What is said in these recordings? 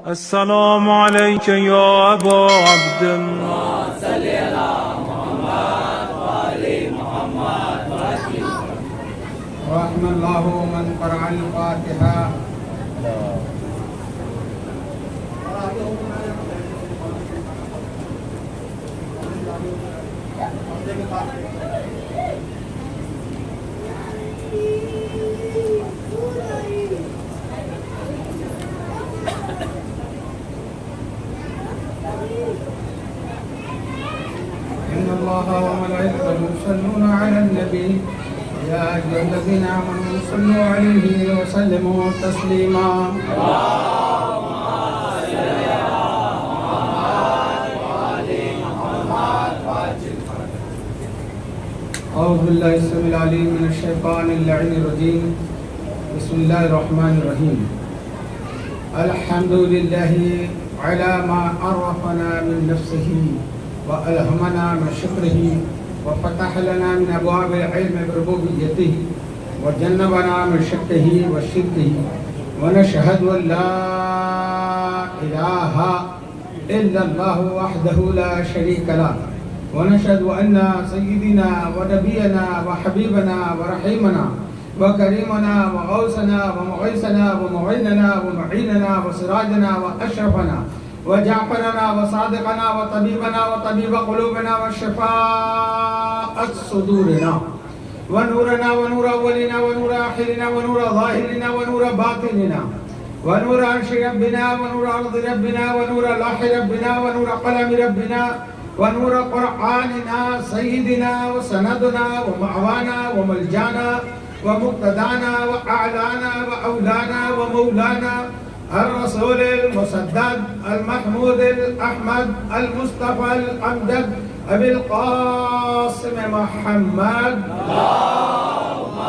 السلام عليك يا أبا عبد الله. صل على محمد وآل محمد رحم الله من قرأ الفاتحة. إن الله وملائكته يصلون على النبي يا أيها الذين آمنوا صلوا عليه وسلموا تسليما. أعوذ بالله السميع العليم من الشيطان اللعين الرجيم. بسم الله الرحمن الرحيم. الحمد لله على ما عرفنا من نفسه وألهمنا من شكره وفتح لنا من أبواب العلم بربوبيته وجنبنا من شكه وشركه ونشهد أن لا إله إلا الله وحده لا شريك له ونشهد أن سيدنا ونبينا وحبيبنا ورحيمنا وكريمنا وغوثنا ومغيثنا ومعيننا ومعيننا وسراجنا وأشرفنا وجعفرنا وصادقنا وطبيبنا وطبيب قلوبنا وشفاء صدورنا ونورنا ونور أولنا ونور آخرنا ونور ظاهرنا ونور باطننا ونور عرش ربنا ونور أرض ربنا ونور لوح ربنا ونور قلم ربنا ونور قرآننا سيدنا وسندنا ومعوانا وملجانا ومقتدانا وأعلانا وأولانا ومولانا الرسول المسدد المحمود الأحمد المصطفى الأمجد أبي القاسم محمد. اللهم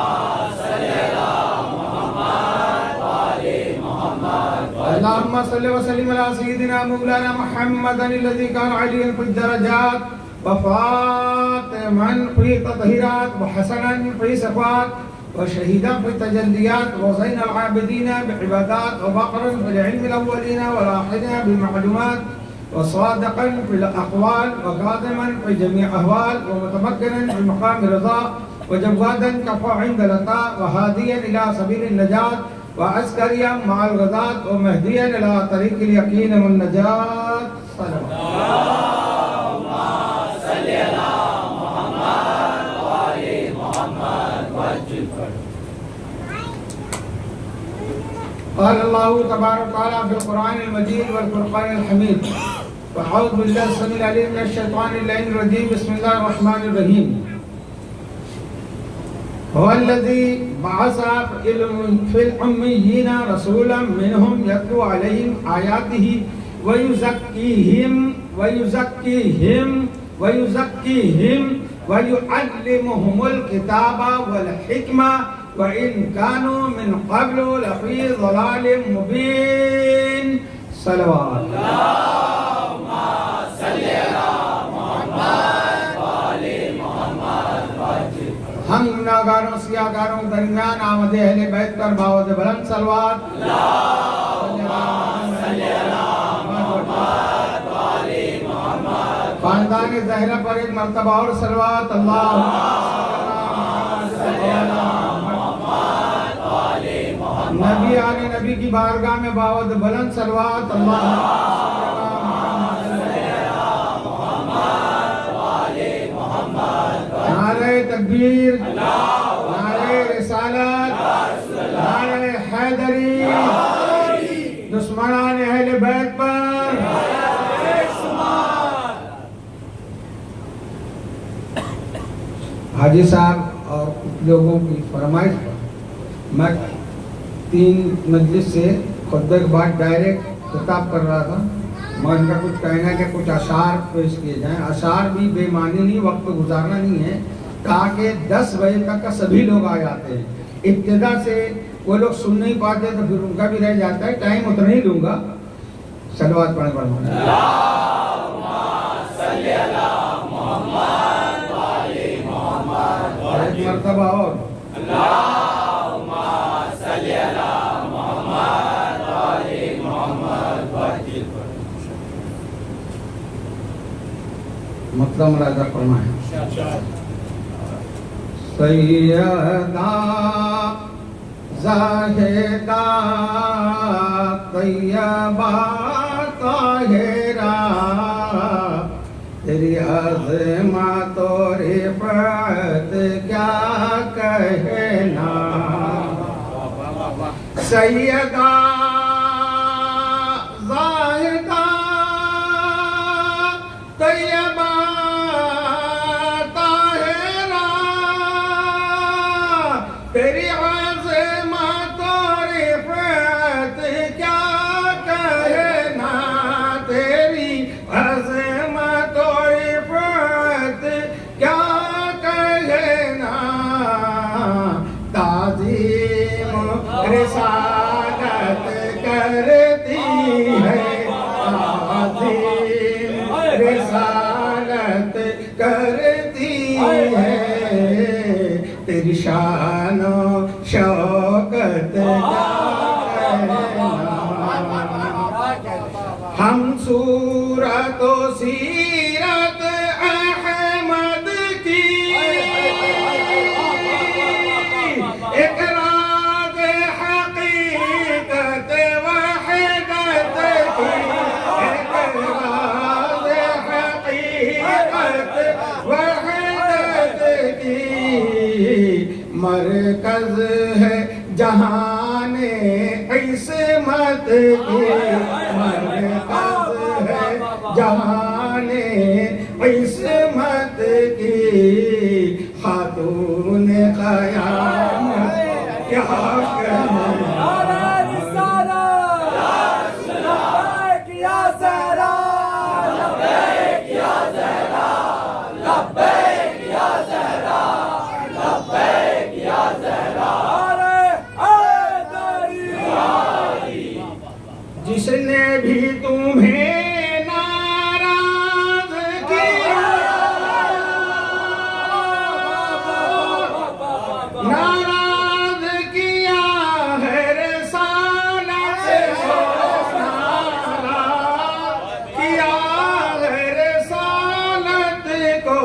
صل على محمد وآل محمد. اللهم صل وسلم على سيدنا مولانا محمد الذي كان عليا في الدرجات وفاطما في التطهيرات وحسنا في صفات وشهيدا في التجليات وزين العابدين بعبادات وبقرا في العلم الأولين والآخرين بالمعلومات وصادقا في الأقوال وقادما في جميع أهوال ومتمكنا في مقام الرضا وجوادا كفى عند اللقاء وهاديا إلى سبيل النجاة وعسكريا مع الغداة ومهديا إلى طريق اليقين والنجاة. صلوات. اللهم صل على محمد وآل محمد وعجل فرجهم. قال الله تبارك وتعالى في القرآن المجيد والفرقان الحميد. وأعوذ بالله السميع العليم من الشيطان اللعين الرجيم. بسم الله الرحمن الرحيم. هو الذي بعث في الأميين رسولا منهم يتلو عليهم آياته ويزكيهم ويعلمهم الكتاب والحكمة وإن كانوا من قبل لفي ضلال مبين. صلوات. اللهم صل على محمد وآل محمد وعجل فرجهم. ہم گناہگاروں سیاہگاروں کے درمیان آمد اہل بیت پر باوجود بلند صلوات. اللهم صل على محمد وآل محمد. خاندان زہرہ پر ایک مرتبہ اور صلوات. اللہم صل على محمد وآل محمد. نبی آل نبی کی بارگاہ میں باوجود بلند صلوات. اللہم نعرہ تکبیر، نعرہ رسالت، نعرہ حیدری، دشمنان اہل بیت پر حاجی صاحب اور لوگوں کی فرمائش پر میں 3 مجلس سے خطبے کے بعد ڈائریکٹ خطاب کر رہا تھا. میں ان کا کچھ کہنا ہے کہ کچھ اشعار پیش کیے جائیں. اشعار بھی بے معنی نہیں، وقت گزارنا نہیں ہے تاکہ 10 بجے تک کا سبھی لوگ آ جاتے ہیں. ابتدا سے وہ لوگ سن نہیں پاتے تو پھر ان کا بھی رہ جاتا ہے. ٹائم اتنا ہی لوں گا. صلوات پڑھیں اللہم صل علی محمد وآل محمد. ایک مرتبہ اور اللہم صل علی محمد وآل محمد. مطلب ملاحظہ فرمائیں. سیدہ زاہدہ طیبہ طاہرہ تیری عظمت و رفعت کیا کہنا. سیدہ زاہدہ طیبہ طاہرہ تیری عظمت و رفعت کیا کہنا. تیری عظمت و رفعت کیا کہنا. تعظیم رسالت کرتی ہے تعظیم رسالت کرتی ہے تیری شان و شوکت کیا کہنا. ہم صورت و سیرت احمد کی ایک راز حقیقت وحدت کی ایک راز حقیقت وحدت کی مرکز ہے جہان عصمت کی مرکز ہے جہان عصمت کی خاتون قیامت کیا کہنا. جس نے بھی تمہیں ناراض کیا ناراض کیا ہے رسالت ناراض کیا ہے رسالت کو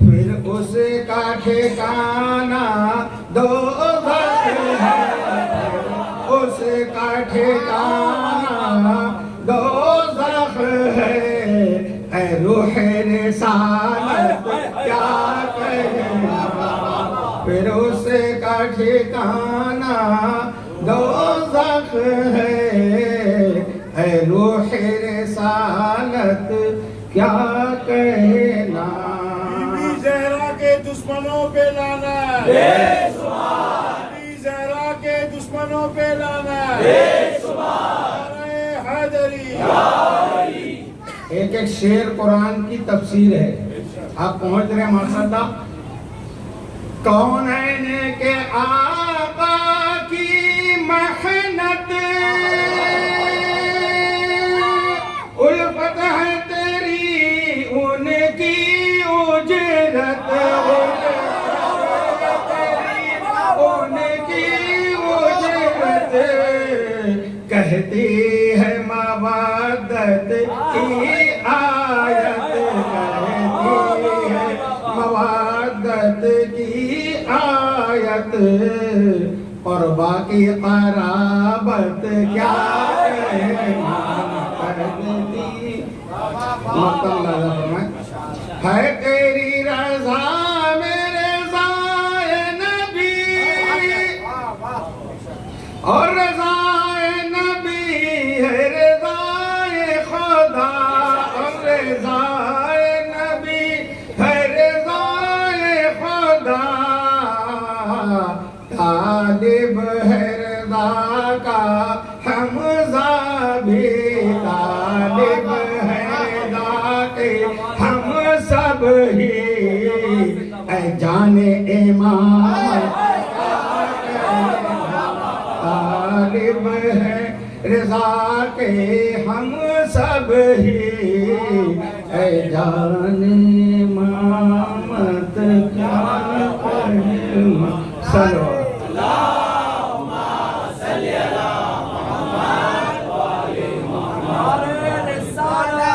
پھر اس کا ٹھکانہ دوزخ ہے اس کا ٹھکانہ دوزخ ہے. اے روح رسالت کیا کہنا. پھر اس کا ٹھکانہ دوزخ ہے. اے روح رسالت کیا کہنا. بی زہرا کے دشمنوں پہ لعنت زہرا کے دشمنوں پہ لعنت حیدری. ایک ایک شعر قرآن کی تفسیر ہے. آپ پہنچ رہے ہیں ماشاءاللہ. کونین کے آقا کی محنت الفت ہے تیری ان کی اجرت ان کی اجرت کہتی ہے مودت کی آیت کہتی ہے مودت کی آیت اور باقی قرابت کیا کہنا کرتی. مطلب ہے تیری رضا میرے ضائع نبی اور رضائے نبی ہے رضائے خدا اور رضائے نبی ہے رضائے خدا. طالب ہے رضا کا حمزہ بھی طالب ہے رضا کے ہم سب ہی. اے جان امام طالب ہے رضا کے ہم سب ہی. اے جان امامت کیا کہنا. صلو رسالہ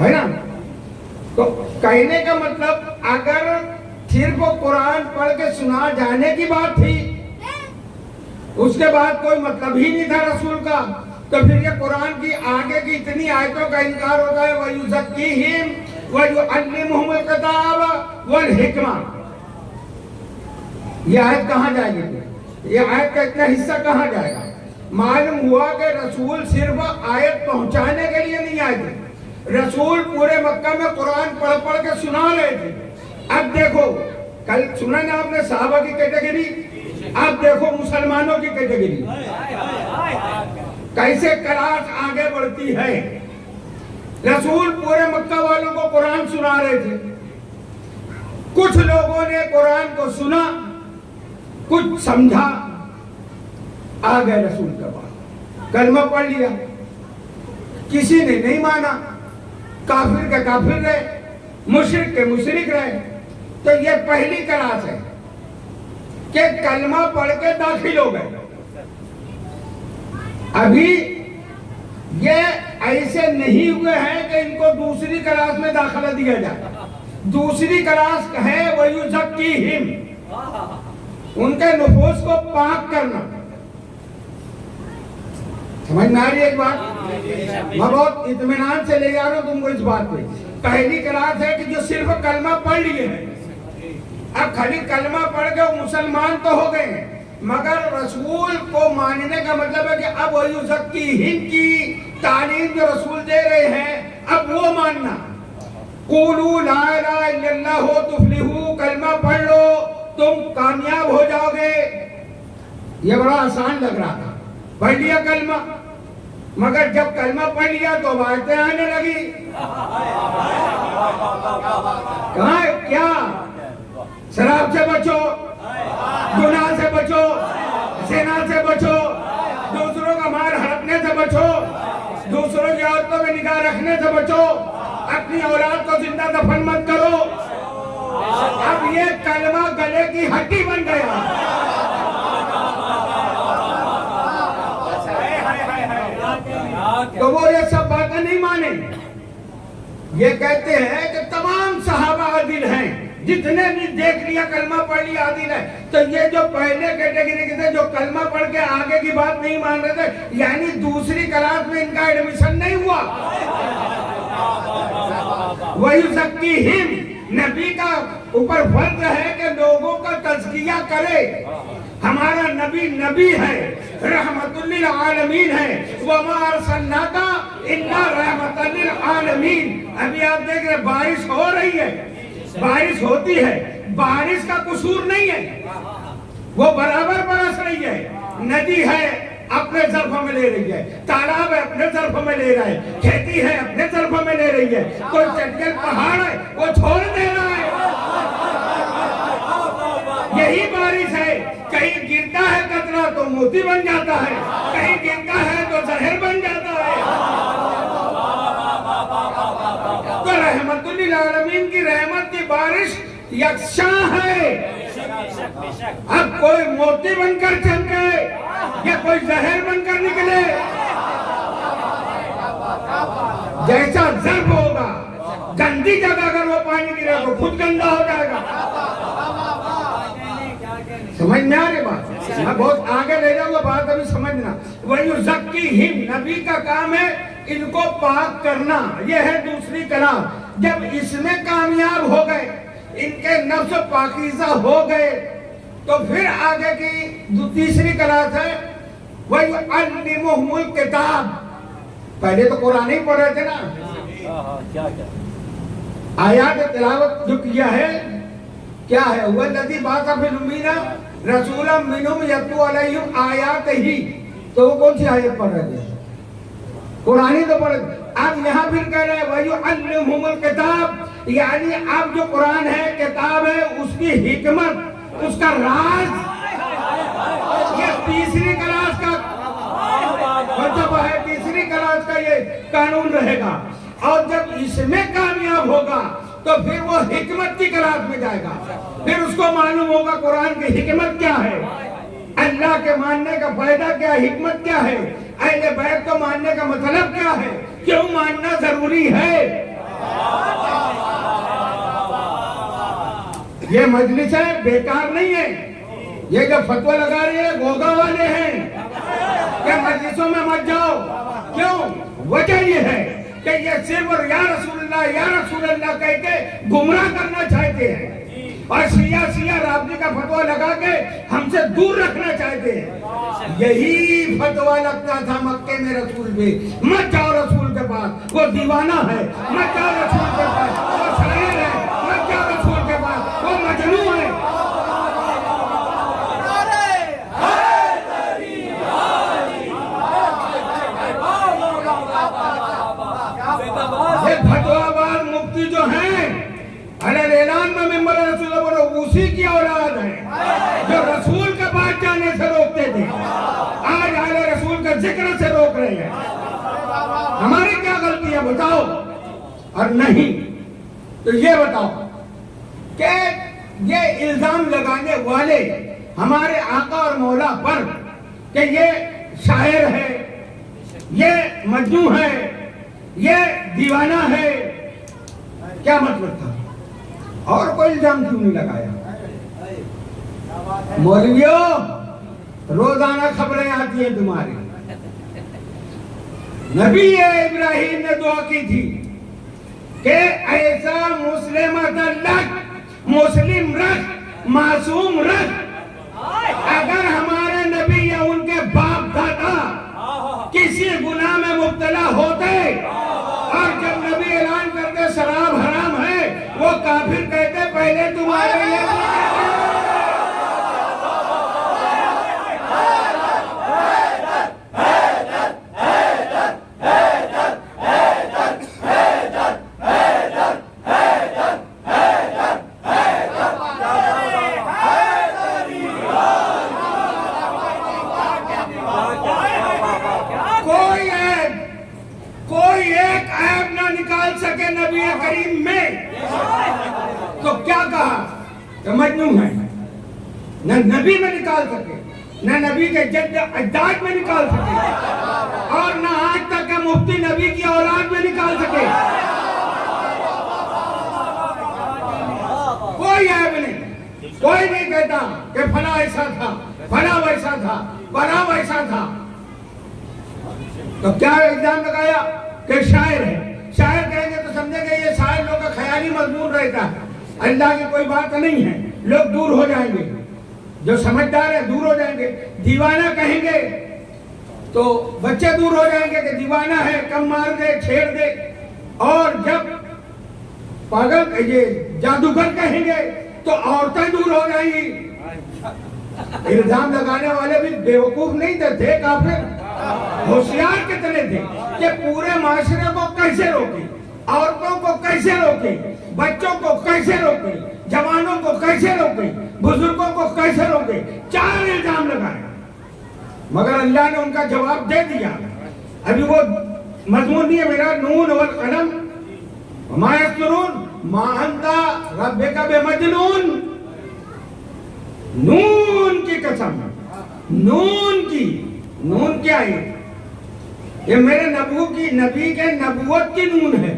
ہے نا. تو کہنے کا مطلب اگر صرف قرآن پڑھ کے سنا جانے کی بات تھی، اس کے بعد کوئی مطلب ہی نہیں تھا رسول کا، تو پھر یہ قرآن کی آگے کی اتنی آیتوں کا انکار ہوتا ہے. وَيُزَكِّيهِمْ وَيُعَلِّمُهُمُ الْكِتَابَ وَالْحِكْمَةَ. یہ آیت کہاں جائے گی؟ یہ آیت کا اتنا حصہ کہاں جائے گا؟ معلوم ہوا کہ رسول صرف آیت پہنچانے کے لیے نہیں آئے تھے، رسول پورے مکہ میں قرآن پڑھ پڑھ کے سنا رہے تھے. اب دیکھو، کل سنا نا آپ نے صحابہ کی کیٹیگری، اب دیکھو مسلمانوں کی کیٹیگری کیسے کلاس آگے بڑھتی ہے. رسول پورے مکہ والوں کو قرآن سنا رہے تھے، کچھ لوگوں نے قرآن کو سنا، کچھ سمجھا، آ گئے رسول کے پاس، کلمہ پڑھ لیا. کسی نے نہیں مانا، کافر کے کافر رہے، مشرک کے مشرک رہے. تو یہ پہلی کلاس ہے کہ کلمہ پڑھ کے داخل ہو گئے. ابھی یہ ایسے نہیں ہوئے ہیں کہ ان کو دوسری کلاس میں داخلہ دیا جائے. دوسری کلاس ہے وَيُزَكِّيهِمْ، ان کے نفوس کو پاک کرنا. سمجھ میں آ رہی ہے ایک بات؟ میں بہت اطمینان سے لے جا رہا ہوں تم کو اس بات پہ. پہلی کلاس ہے کہ جو صرف کلمہ پڑھ لیے ہیں، اب خالی کلمہ پڑھ کے وہ مسلمان تو ہو گئے ہیں، مگر رسول کو ماننے کا مطلب ہے کہ اب وَيُزَكِّيهِمْ کی تعلیم جو رسول دے رہے ہیں اب وہ ماننا. قولوا لا الہ الا اللہ تفلحوا، کلمہ پڑھ لو تم کامیاب ہو جاؤ گے. یہ بڑا آسان لگ رہا تھا، پڑھ لیا کلمہ، مگر جب کلمہ پڑھ لیا تو باتیں آنے لگی. کہاں کیا؟ شراب سے بچو، گناہ سے بچو، زنا سے بچو، دوسروں کا مال ہڑپنے سے بچو، دوسروں کی عورتوں میں نگاہ رکھنے سے بچو، اپنی اولاد کو زندہ دفن مت کرو. اب یہ کلمہ گلے کی ہڈی بن گیا. تو وہ یہ سب باتیں نہیں مانے. یہ کہتے ہیں کہ تمام صحابہ عادل ہیں، جتنے بھی دیکھ لیا کلمہ پڑھ لیا عادل ہے. تو یہ جو پہلے کیٹیگری کے تھے جو کلمہ پڑھ کے آگے کی بات نہیں مان رہے تھے، یعنی دوسری کلاس میں ان کا ایڈمیشن نہیں ہوا. وَيُزَكِّيهِمْ، نبی کا اوپر فرض ہے کہ لوگوں کا تزکیہ کرے. ہمارا نبی نبی ہے، رحمت للعالمین ہے. وَمَا أَرْسَلْنَاكَ إِلَّا رَحْمَةً لِلْعَالَمِينَ. ابھی آپ دیکھ رہے بارش ہو رہی ہے، بارش ہوتی ہے، بارش کا قصور نہیں ہے، وہ برابر برس رہی ہے. ندی ہے اپنے ظرف میں لے رہی ہے، تالاب ہے اپنے ظرف میں لے رہا ہے، کھیتی ہے اپنے ظرف میں لے رہی ہے. کوئی چٹکل پہاڑ ہے وہ چھوڑ دے رہا ہے. یہی بارش ہے، کہیں گرتا ہے قطرہ تو موتی بن جاتا ہے، کہیں گرتا ہے تو زہر بن جاتا ہے. تو رحمت للعالمین کی رحمت کی بارش یکساں ہے. اب کوئی موتی بن کر چمکے یا کوئی زہر بن کر نکلے، جیسا ضرب ہوگا، گندی جگہ اگر وہ پانی گرے تو خود گندا ہو جائے گا. سمجھ میں آ رہی بات؟ میں بہت آگے لے جاؤں گا بات، ابھی سمجھنا. وَيُزَكِّيهِمْ، نبی کا کام ہے ان کو پاک کرنا. یہ ہے دوسری کلام. جب اس میں کامیاب ہو گئے، ان کے نفس پاکیزہ ہو گئے، تو پھر آگے کی تیسری کلاس ہے وَيُعَلِّمُهُمُ الْكِتَابَ. پہلے تو قرآن ہی پڑھ رہے تھے نا، آیات تلاوت جو کیا ہے کیا ہے؟ وَالَّذِي بَعَثَ فِي الْأُمِّيِّينَ رَسُولًا مِّنْهُمْ يَتْلُو عَلَيْهِمْ آيَاتِهِ. تو وہ کون سی آیت پڑھ رہے تھے؟ قرآن ہی تو پڑھ رہے تھے. اب یہاں پھر کہہ رہے ہیں وَيُعَلِّمُهُمُ الْكِتَابَ، یعنی اب جو قرآن ہے، کتاب ہے، اس کی حکمت، اس کا راز، یہ تیسری کلاس کا مطلب ہے، تیسری کلاس کا یہ قانون رہے گا. اور جب اس میں کامیاب ہوگا تو پھر وہ حکمت کی کلاس میں جائے گا. پھر اس کو معلوم ہوگا قرآن کی حکمت کیا ہے، اللہ کے ماننے کا فائدہ کیا ہے، حکمت کیا ہے. اہل بیت کو ماننے کا مطلب کیا ہے؟ کیوں ماننا ضروری ہے؟ یہ مجلسیں بیکار نہیں ہے. یہ جو فتوہ لگا رہے ہیں گوگا والے ہیں کہ مجلسوں میں مت جاؤ. کیوں؟ وجہ یہ ہے کہ یہ صرف یا رسول اللہ کہہ کے گمراہ کرنا چاہتے ہیں اور سیاہ رابطے کا فتوہ لگا کے ہم سے دور رکھنا چاہتے ہیں. یہی فتوہ لگتا تھا مکے میں رسول پہ، مت جاؤ رسول کے پاس، وہ دیوانہ ہے. مت جاؤ رسول کے پاس، وہ شاعر ہے. مت جاؤ رسول کے پاس، وہ مجنون ہے. یہ فتوہ باز مفتی جو ہیں علیہ اعلان میں ممبر رسول اللہ اسی کی اولاد ہے جو رسول کے پاس جانے سے روکتے تھے، آج اہل رسول کے ذکر سے روک رہے ہیں. ہماری کیا غلطی ہے بتاؤ؟ اور نہیں تو یہ بتاؤ کہ یہ الزام لگانے والے ہمارے آقا اور مولا پر کہ یہ شاعر ہے، یہ مجنون ہے، یہ دیوانہ ہے، کیا مطلب تھا؟ اور کوئی الزام کیوں نہیں لگایا؟ مولویوں روزانہ خبریں آتی ہیں تمہاری. نبی ابراہیم نے دعا کی تھی کہ ایسا مسلم رکھ، معصوم رکھ. اگر ہمارے نبی یا ان کے باپ دادا کسی گناہ میں مبتلا ہوتے اور جب نبی اعلان کرتے شراب حرام ہے، وہ کافر کہتے پہلے تمہارے لیے کوئی ایک عیب نہ نکال سکے نبی کریم میں. تو کیا کہا کہ مجنون ہے؟ نہ نبی میں نکال سکے، نہ نبی کے جد اجداد میں نکال سکے، اور نہ آج تک کہ مفتی نبی کی اولاد میں نکال سکے. کوئی عیب نہیں. کوئی نہیں کہتا کہ فلاں ایسا تھا، فلاں ویسا تھا، فلاں ویسا تھا. تو کیا الزام لگایا کہ شاعر ہے؟ شاعر کہیں گے تو سمجھیں گے یہ شاعر لوگ کا خیالی مضمون رہتا ہے، اللہ کی کوئی بات نہیں ہے، لوگ دور ہو جائیں گے. جو سمجھدار ہے دور ہو جائیں گے. دیوانہ کہیں گے تو بچے دور ہو جائیں گے کہ دیوانہ ہے، کم مار دے، چھیڑ دے. اور جب پاگل یہ جادوگر کہیں گے تو عورتیں دور ہو جائیں گی. الزام لگانے والے بھی بیوقوف نہیں تھے، کافر ہوشیار کتنے تھے کہ پورے معاشرے کو کیسے روکے، عورتوں کو کیسے روکے، بچوں کو کیسے روکے، جوانوں کو کیسے روکے، بزرگوں کو کیسے روکے. 4 الزام لگائے مگر اللہ نے ان کا جواب دے دیا. ابھی وہ مضمون نہیں ہے میرا، نون والقلم وما یسطرون ما انت ربک بمجنون. نون کی قسم، نون کیا ہے؟ یہ میرے نبی کے نبوت کی نون ہے.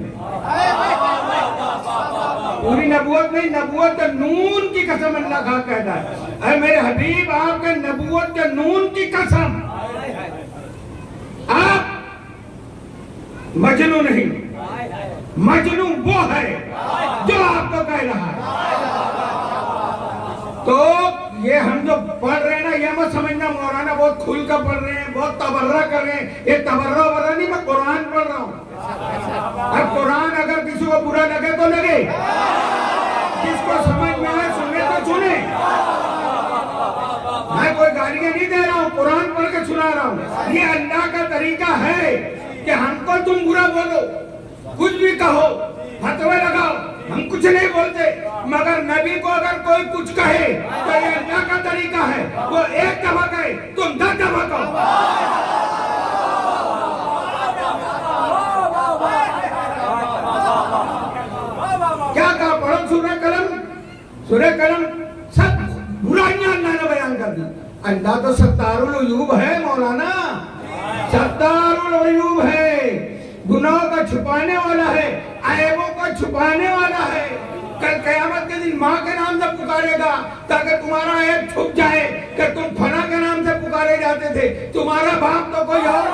پوری نبوت نہیں، نبوت کے نون کی قسم اللہ کا کہتا ہے. اے میرے حبیب آپ کے نبوت کے نون کی قسم، آپ مجنون نہیں، مجنون وہ ہے جو آپ کو کہہ رہا ہے. تو یہ ہم جو پڑھ رہے ہیں نا، یہ مت سمجھنا مولانا بہت کھل کر پڑھ رہے ہیں، بہت تبرہ کر رہے ہیں. یہ تبرہ نہیں، میں قرآن پڑھ رہا ہوں. اب قرآن اگر کسی کو برا لگے تو لگے، جس کو سمجھ میں آئے سنے تو سنے. میں کوئی گالیاں نہیں دے رہا ہوں، قرآن پڑھ کے سنا رہا ہوں. یہ اللہ کا طریقہ ہے کہ ہم کو تم برا بولو، کچھ بھی کہو، فتوے لگاؤ، ہم کچھ نہیں بولتے. مگر نبی کو اگر کوئی کچھ کہے تو یہ اللہ کا طریقہ ہے، وہ 1 دفعہ کہے تم 10 دفعہ کہو. کیا کہا؟ پڑھو سورہ قلم. سب برائیاں اللہ نے بیان کر دی. اللہ تو ستار العیوب ہے مولانا. ستار العیوب ہے، گناہوں کا چھپانے والا ہے، عیبوں کا چھپانے والا ہے. کل قیامت کے دن ماں کے نام سے پکارے گا تاکہ تمہارا عیب چھپ جائے کہ تم فلاں کے نام سے پکارے جاتے تھے، تمہارا باپ تو کوئی اور.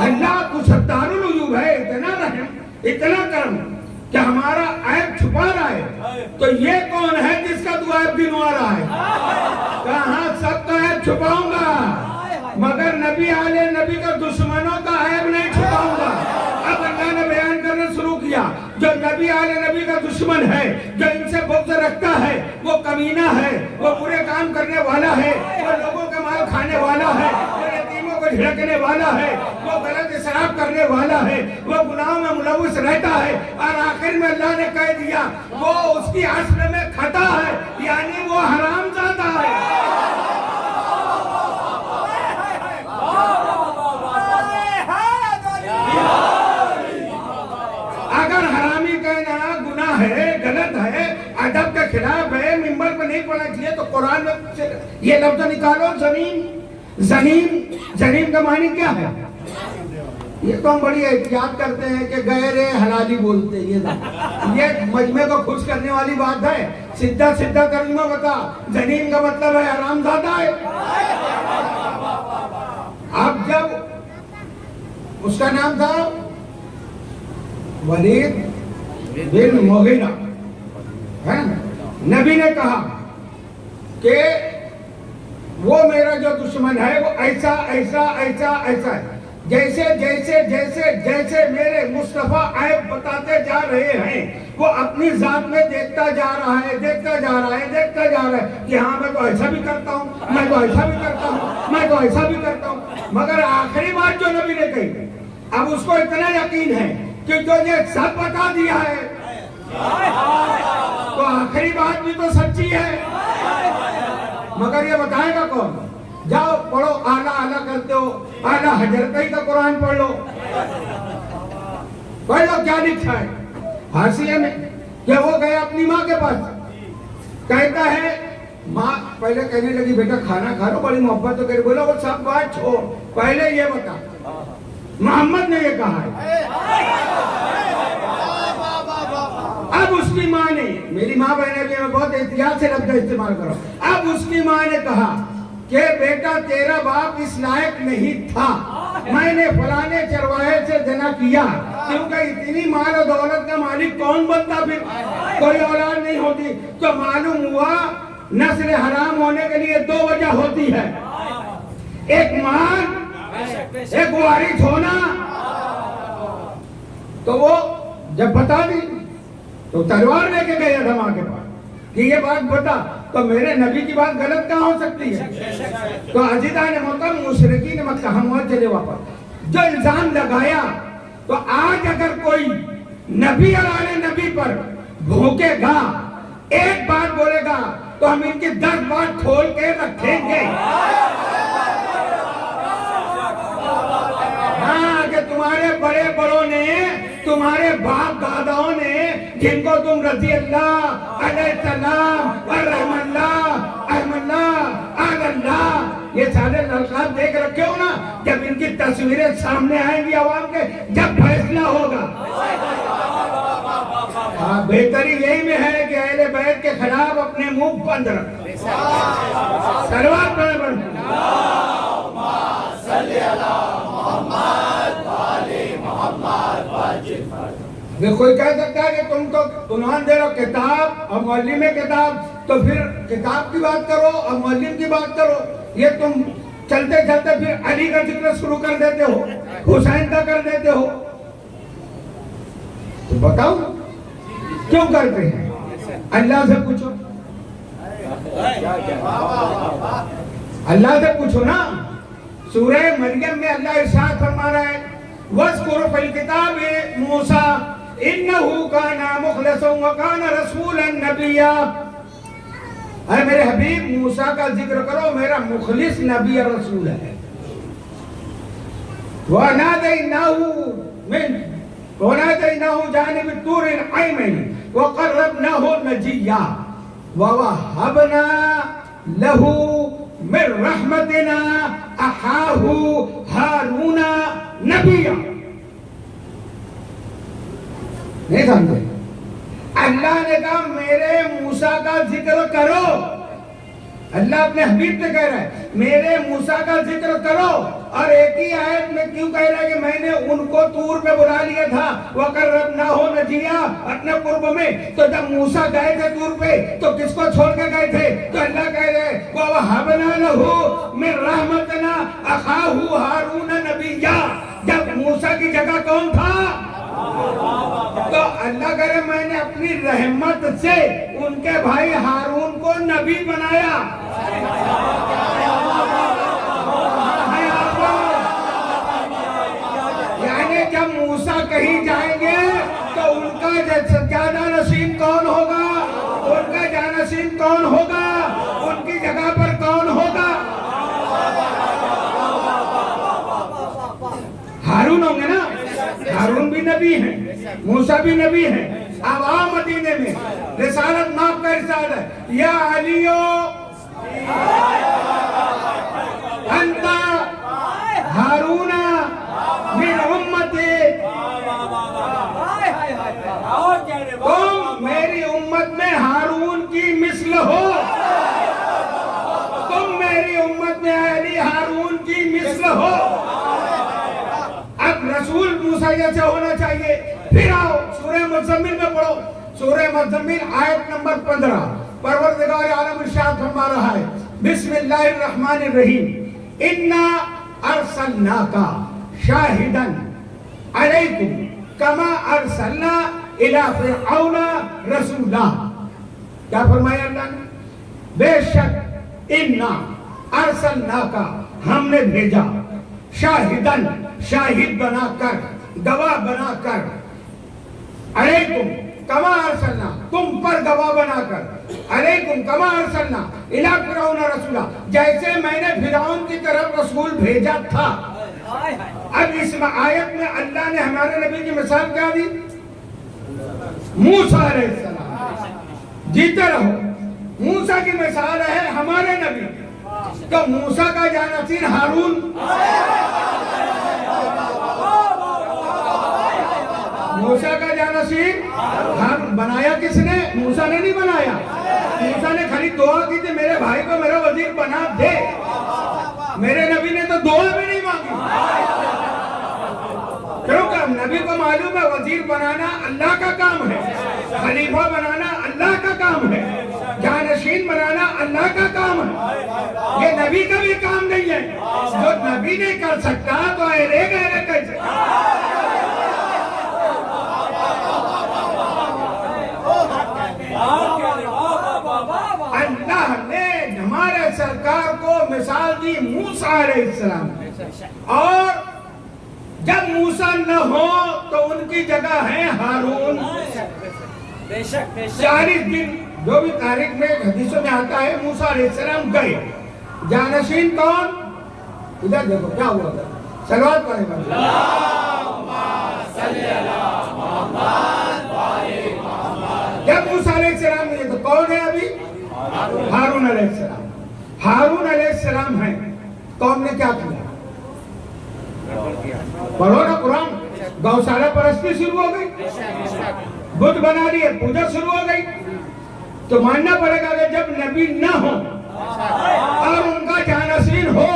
اللہ کو ستار العیوب ہے، اتنا رحم اتنا کرم کہ ہمارا عیب چھپا رہا ہے. تو یہ کون ہے جس کا تو عیب گنوا رہا ہے؟ کہاں سب کا عیب چھپاؤں گا مگر نبی آل نبی کا دشمنوں کا عیب نہیں چھپاؤں گا. اب اللہ نے بیان کرنا شروع کیا، جو نبی آل نبی کا دشمن ہے، جو ان سے بغض رکھتا ہے، وہ کمینہ ہے، وہ برے کام کرنے والا ہے، وہ لوگوں کے مال کھانے والا ہے، وہ یتیموں کو جھڑکنے والا ہے، وہ غلط اسراف کرنے والا ہے، وہ گناہوں میں ملوث رہتا ہے. اور آخر میں اللہ نے کہہ دیا وہ اس کی اصل میں خطا ہے، یعنی وہ حرام زادہ ہے. اگر حرامی کہنا گناہ ہے، غلط ہے، ادب کے خلاف ہے، منبر پہ نہیں پڑھنا چاہیے، تو قرآن میں یہ لفظ نکالو زمین. زمین کا معنی کیا ہے؟ یہ تو ہم بڑی احتیاط کرتے ہیں کہ غیر حلالی بولتے ہیں. یہ مجمع کو خوش کرنے والی بات ہے. سیدھا ترجمہ بتا، زمین کا مطلب ہے حرام زادہ ہے. اب جب اس کا نام تھا ولید بن مغیرہ، نبی نے کہا کہ وہ میرا جو دشمن ہے وہ ایسا ایسا ایسا ایسا ہے. جیسے جیسے جیسے جیسے میرے مصطفیٰ عیب بتاتے جا رہے ہیں، وہ اپنی ذات میں دیکھتا جا رہا ہے، دیکھتا جا رہا ہے، دیکھتا جا رہا ہے کہ ہاں میں تو ایسا بھی کرتا ہوں، میں تو ایسا بھی کرتا ہوں، میں تو ایسا بھی کرتا ہوں. مگر آخری بات جو نبی نے کہی، اب اس کو اتنا یقین ہے کہ جو یہ سب بتا دیا ہے تو آخری بات بھی تو سچی ہے. مگر یہ بتائے گا کون؟ جاؤ پڑھو، اعلیٰ کرتے ہو، اعلیٰ حضرت کا قرآن پڑھ لو، پڑھ لو کیا لکھا ہے حاشیے میں کہ وہ گیا اپنی ماں کے پاس، کہتا ہے ماں پہلے کہنے لگی بیٹا کھانا کھا لو، بڑی محبت تو کر، بولا وہ سب بات چھوڑ، پہلے یہ بتا محمد نے یہ کہا ہے. اب اس کی ماں نے، میری ماں بہنیں بھی میں بہت احتیاط سے لفظ استعمال کرو، اب اس کی ماں نے کہا کہ بیٹا تیرا باپ اس لائق نہیں تھا، میں نے فلانے چرواہے سے زنا کیا، کیونکہ اتنی مال و دولت کا مالک کون بنتا، پھر کوئی اولاد نہیں ہوتی. تو معلوم ہوا نسل حرام ہونے کے لیے دو وجہ ہوتی ہے، ایک مال، ایک وارث ہونا. تو وہ جب بتا دی تو تلوار لے کے گیا تھا ماں کے پاس کہ یہ بات بتا، تو میرے نبی کی بات غلط کہاں ہو سکتی ہے؟ تو عزیزان محترم مشرکین مکہ ہم وہاں چلے واپس جو الزام لگایا، تو آج اگر کوئی نبی اور آل نبی پر بھوکے گا، ایک بات بولے گا تو ہم ان کی 10 بات کھول کے رکھیں گے. ہاں کہ تمہارے بڑے بڑوں نے، تمہارے باپ داداؤں نے، جن کو تم رضی اللہ، علیہ السلام، رحم اللہ، احمد اللہ، آل اللہ، یہ سارے القاب دیکھ رکھے ہو نا، جب ان کی تصویریں سامنے آئیں گی عوام کے، جب فیصلہ ہوگا. بہتری یہی میں ہے کہ اہل بیت کے خلاف اپنے منہ بند رکھیں. سلوات پڑھیں بڑھ کوئی کہہ سکتا ہے کہ تم تو عنوان دے رہو کتاب اور معلم کتاب، تو پھر کتاب کی بات کرو اور معلم کی بات کرو. یہ تم چلتے چلتے پھر علی کا ذکر شروع کر دیتے ہو، حسین کا کر دیتے ہو. تو بتاؤ کیوں کرتے ہیں؟ اللہ سے پوچھو، اللہ سے پوچھو نا. سورہ مریم میں اللہ ارشاد فرما رہا ہے وَاذْكُرْ فِي الْكِتَابِ مُوسَىٰ إِنَّهُ كَانَ مُخْلَصًا وَكَانَ رَسُولًا نَبِيًّا. اے میرے حبیب موسیٰ کا ذکر کرو، میرا مخلص نبی اور رسول ہے. وَنَادَيْنَاهُ مِن وَنَادَيْنَاهُ جَانِبَ الطُّورِ الْأَيْمَنِ وَقَرَّبْنَاهُ نَجِيًّا وَوَهَّبْنَا لَهُ مِن رَحْمَتِنَا أَخَاهُ هَارُونَ نَبِيًّا. نہیں سمجھے؟ اللہ نے کہا میرے موسیٰ کا ذکر کرو. اللہ اپنے حبیب سے کہہ رہا ہے میرے موسیٰ کا ذکر کرو. اور ایک ہی آیت میں کیوں کہہ رہا ہے کہ میں نے ان کو طور پہ بلا لیا تھا وَقَرَّبْنَاهُ نَجِيًّا اپنے قرب میں. تو جب موسیٰ گئے تھے طور پہ تو کس کو چھوڑ کے گئے تھے؟ تو اللہ کہہ رہے وَوَهَبْنَا لَهُ مِن رَحْمَتِنَا أَخَاهُ هَارُونَ نَبِيًّا. جب موسیٰ کی جگہ کون تھا؟ تو اللہ کہہ رہے میں نے اپنی رحمت سے ان کے بھائی ہارون کو نبی بنایا. یعنی جب موسیٰ کہیں جائیں گے تو ان کا جانشین کون ہوگا؟ ان کا جانشین کون ہوگا؟ ان کی جگہ پر کون ہوگا؟ ہارون ہوں گے نا. ہارون بھی نبی ہیں, موسیٰ بھی نبی ہیں. اب آؤ مدینے میں رسالت نام کا ارشاد ہے یا علیو انت ہارون من امتی. تم میری امت میں ہارون کی مثل ہو. تم میری امت میں علی ہارون کی مثل ہو. اب رسول موسیٰ جیسے ہونا چاہیے. پھر آؤ سورہ مزمل میں پڑھو. سورہ مزمل آیت نمبر 15 پروردگار عالم ارشاد فرما رہا ہے بسم اللہ الرحمن الرحیم انا ارسلناک شاہدا علیکم کما ارسلنا الی فرعون رسولا. کیا فرمایا اللہ نے؟ بے شک انا ارسلناک ہم نے بھیجا شاہدن شاہد بنا کر گواہ بنا کر علیکم کما ارسلنا تم پر گواہ بنا کر علیکم کما ارسلنا الی فرعون رسولا جیسے میں نے فرعون کی طرف رسول بھیجا تھا. اب اس آیت میں اللہ نے ہمارے نبی کی مثال کیا دی؟ موسیٰ علیہ السلام. جیتے رہو. موسیٰ کی مثال ہے ہمارے نبی. تو موسیٰ کا جانشین ہارون. موسیٰ کا جانشین ہارون بنایا کس نے؟ موسیٰ نے نہیں بنایا. موسیٰ نے خالی دعا کی تھی میرے بھائی کو میرا وزیر بنا دے. میرے نبی نے تو دعا بھی نہیں مانگی. کیونکہ نبی کو معلوم ہے وزیر بنانا اللہ کا کام ہے, خلیفہ بنانا اللہ کا کام ہے, جانشین بنانا اللہ کا کام ہے. یہ نبی کا بھی کام نہیں ہے. جو نبی نہیں کر سکتا تو اہلِ غیرت کیسے؟ اللہ نے ہمارے سرکار کو مثال دی موسیٰ علیہ السلام. اور جب موسیٰ نہ ہو تو ان کی جگہ ہے ہارون. 40 دن جو بھی تاریخ میں حدیثوں میں آتا ہے موسیٰ علیہ السلام گئے. جانشین کون؟ ادھر دیکھو کیا ہوا تھا. صلوات پڑھیں گے. جب موسیٰ علیہ السلام نے تو کون ہے ابھی؟ ہارون علیہ السلام. ہارون علیہ السلام ہیں. قوم نے کیا کیا؟ پڑھو نا قرآن. گوشالہ پرستی شروع ہو گئی, بت بنا لیے, پوجا شروع ہو گئی. تو ماننا پڑے گا کہ جب نبی نہ ہو اور ان کا جانشین ہو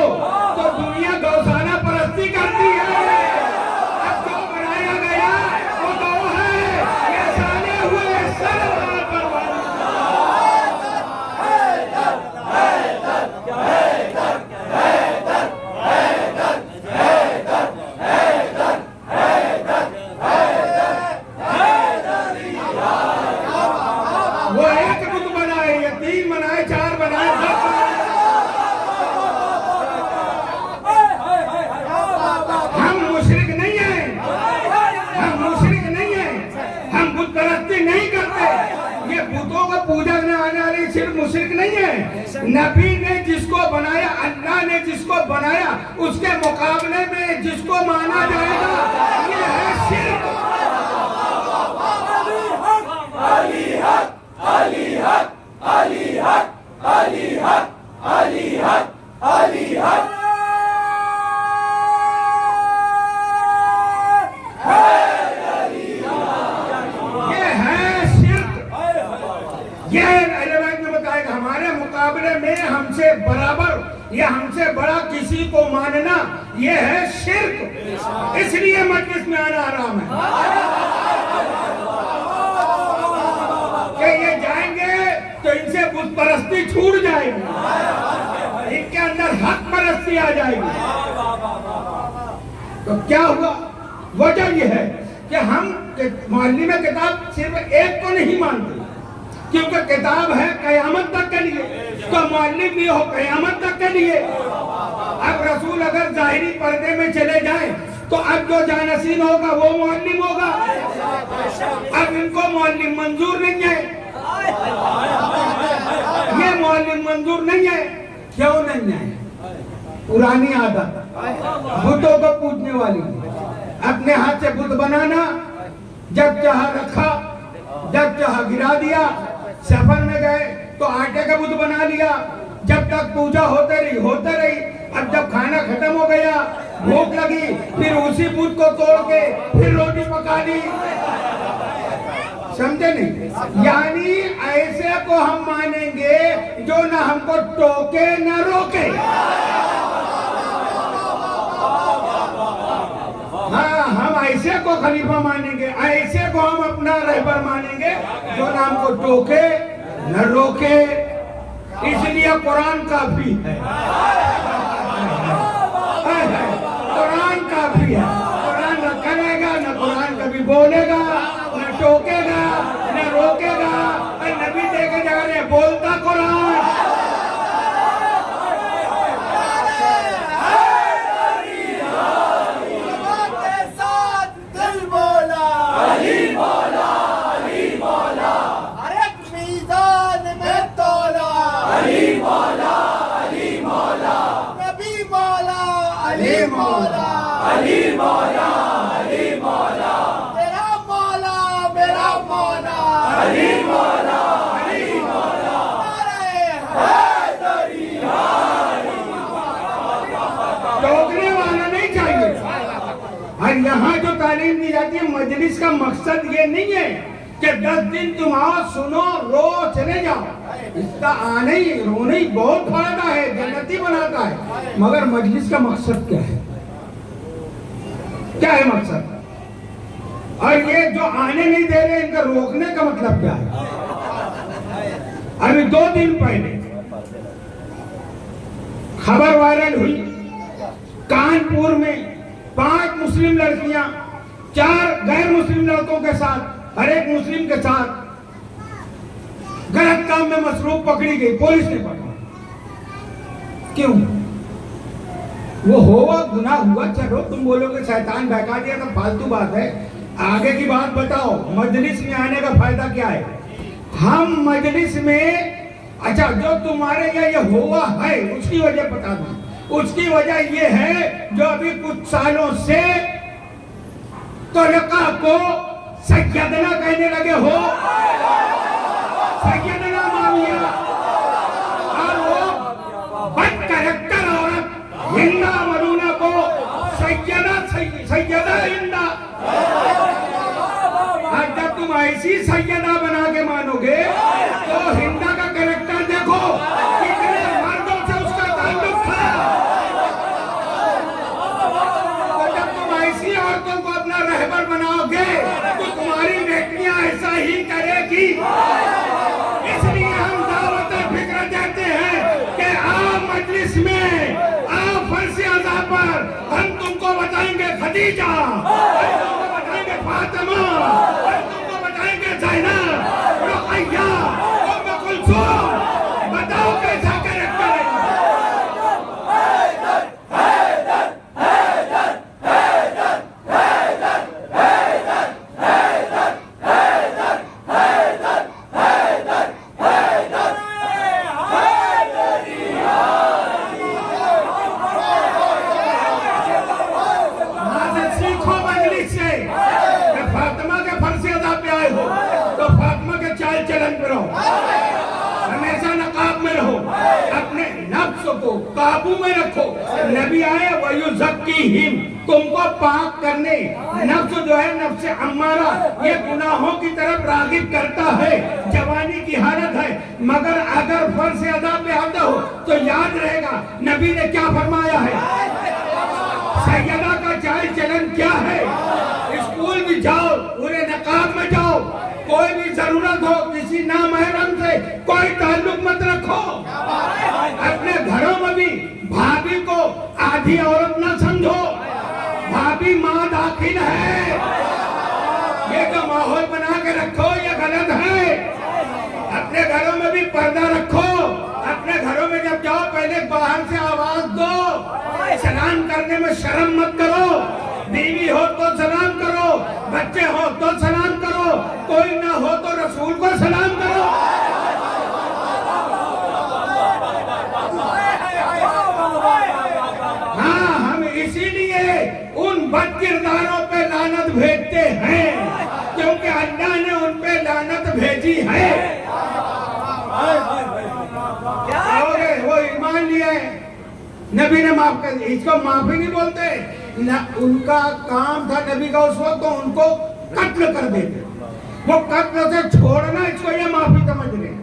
تو دنیا گوشالہ پرستی کرتی ہے. اب جو بنایا گیا وہ تو ہے یہ سالے ہوئے سلوات پر وہ ایک بت بنائے یا 3 بنائے 4 بنائے 10 ہم مشرک نہیں ہیں. ہم مشرک نہیں ہیں. ہم بت پرستی نہیں کرتے. یہ بتوں کو پوجا کرنے آنے والے صرف مشرک نہیں ہیں. نبی نے جس کو بنایا, اللہ نے جس کو بنایا اس کے مقابلے میں جس کو مانا جائے گا یہ ہے شرک. یہ علماء نے بتایا کہ ہمارے مقابلے میں ہم سے برابر یا ہم سے بڑا کسی کو ماننا یہ ہے شرک. اس لیے مجلس میں آنا حرام ہے کہ یہ جائیں گے تو ان سے بت پرستی چھوٹ جائے گی, ان کے اندر حق پرستی آ جائے گی. تو کیا ہوا؟ وجہ یہ ہے کہ ہم معلم کتاب صرف ایک کو نہیں مانتے, کیونکہ کتاب ہے قیامت تک کے لیے, تو معلم بھی ہو قیامت تک کے لیے. اب رسول اگر ظاہری پردے میں چلے جائیں تو اب جو جانشین ہوگا وہ معلم ہوگا. اب ان کو معلم منظور نہیں ہے, یہ معلم منظور نہیں ہے. کیوں نہیں ہے؟ پرانی عادت بتوں کو پوجنے والی, اپنے ہاتھ سے بت بنانا, جب چاہا رکھا جب چاہا گرا دیا. سفر میں گئے تو آٹے کا بت بنا لیا, جب تک پوجا ہوتے رہی. اب جب کھانا ختم ہو گیا, بھوک لگی, پھر اسی بت کو توڑ کے پھر روٹی پکا لی. سمجھے نہیں؟ یعنی ایسے کو ہم مانیں گے جو نہ ہم کو ٹوکے نہ روکے. ہاں, ہم ایسے کو خلیفہ مانیں گے, ایسے کو ہم اپنا رہبر مانیں گے جو نہ ہم کو ٹوکے نہ روکے. اس لیے قرآن کافی ہے, قرآن کافی ہے. قرآن نہ کرے گا, نہ قرآن کبھی بولے گا, نہ ٹوکے گا, نہ روکے گا. نبی دیکھے جا رہے بولتا قرآن. یہاں جو تعلیم دی جاتی ہے, مجلس کا مقصد یہ نہیں ہے کہ 10 دن تم آؤ, سنو, رو, چلے جاؤ. اس کا آنے ہی رونے ہی بہت فائدہ ہے, جنتی بناتا ہے. مگر مجلس کا مقصد کیا ہے؟ کیا ہے مقصد؟ اور یہ جو آنے نہیں دے رہے, ان کا روکنے کا مطلب کیا ہے؟ ابھی 2 دن پہلے خبر وائرل ہوئی, کانپور میں 5 مسلم لڑکیاں 4 غیر مسلم لڑکوں کے ساتھ, ہر ایک مسلم کے ساتھ غلط کام میں مصروف پکڑی گئی. پولیس نے پکڑا. کیوں؟ وہ ہوا گناہ ہوا, چلو تم بولو کہ شیطان بہکا دیا تو فالتو بات ہے. آگے کی بات بتاؤ, مجلس میں آنے کا فائدہ کیا ہے؟ ہم مجلس میں, اچھا جو تمہارے یہ ہوا ہے اس کی وجہ بتا دوں. اس کی وجہ یہ ہے جو ابھی کچھ سالوں سے طلقہ کو سیدنا کہنے لگے ہو, سیدنا معاویہ, اور وہ بد کریکٹر عورت ہندا ملونہ کو سیدہ ہندا. اور جب تم ایسی سیدہ بنا کے مانو گے تو ہندا کا کریکٹر دیکھو کتنے مردوں سے اس کا تعلق تھا. عورتوں کو اپنا رہبر بناؤ گے تو تمہاری بیٹیاں ایسا ہی کرے گی. اس لیے ہم دعوت فکر دیتے ہیں کہ آؤ مجلس میں, آؤ فرض ادا پر. ہم تم کو بتائیں گے خدیجہ, ہم تم کو بتائیں گے فاطمہ, ہم تم کو بتائیں گے زینب, رقیہ, ام کلثوم. بتاؤ کیسا کریکٹر ہے. قابو میں رکھو. نبی آئے وَيُزَكِّيهِمْ، تم کو پاک کرنے. نفس جو ہے نفس امارہ یہ گناہوں کی طرف راغب کرتا ہے، جوانی کی حالت ہے، مگر اگر فرض ادا پہ آتا ہو تو یاد رہے گا نبی نے کیا فرمایا ہے. سیدہ کا چال چلن کیا ہے. اسکول بھی جاؤ، پورے نقاب میں جاؤ، کوئی بھی ضرورت ہو کسی نامحرم سے کوئی تعلق مت رکھو. اپنے گھروں میں بھی بھابھی کو آدھی عورت نہ سمجھو، بھابھی ماں داخل ہے. یہ جو ماحول بنا کے رکھو یہ غلط ہے. اپنے گھروں میں بھی پردہ رکھو. اپنے گھروں میں جب جاؤ پہلے باہر سے آواز دو. سلام کرنے میں شرم مت کرو. بیوی ہو تو سلام کرو، بچے ہو تو سلام کرو، کوئی نہ ہو تو رسول کو سلام کرو. ہاں، ہم اسی لیے ان بد کرداروں پہ لعنت بھیجتے ہیں کیونکہ اللہ نے ان پہ لعنت بھیجی ہے. اور وہ ایمان لیے نبی نے معاف کر دیا. اس کو معافی نہیں بولتے. ان کا کام تھا نبی کا اس وقت تو ان کو قتل کر دیتے. وہ قتل سے چھوڑنا اس کو یہ معافی سمجھ لیں.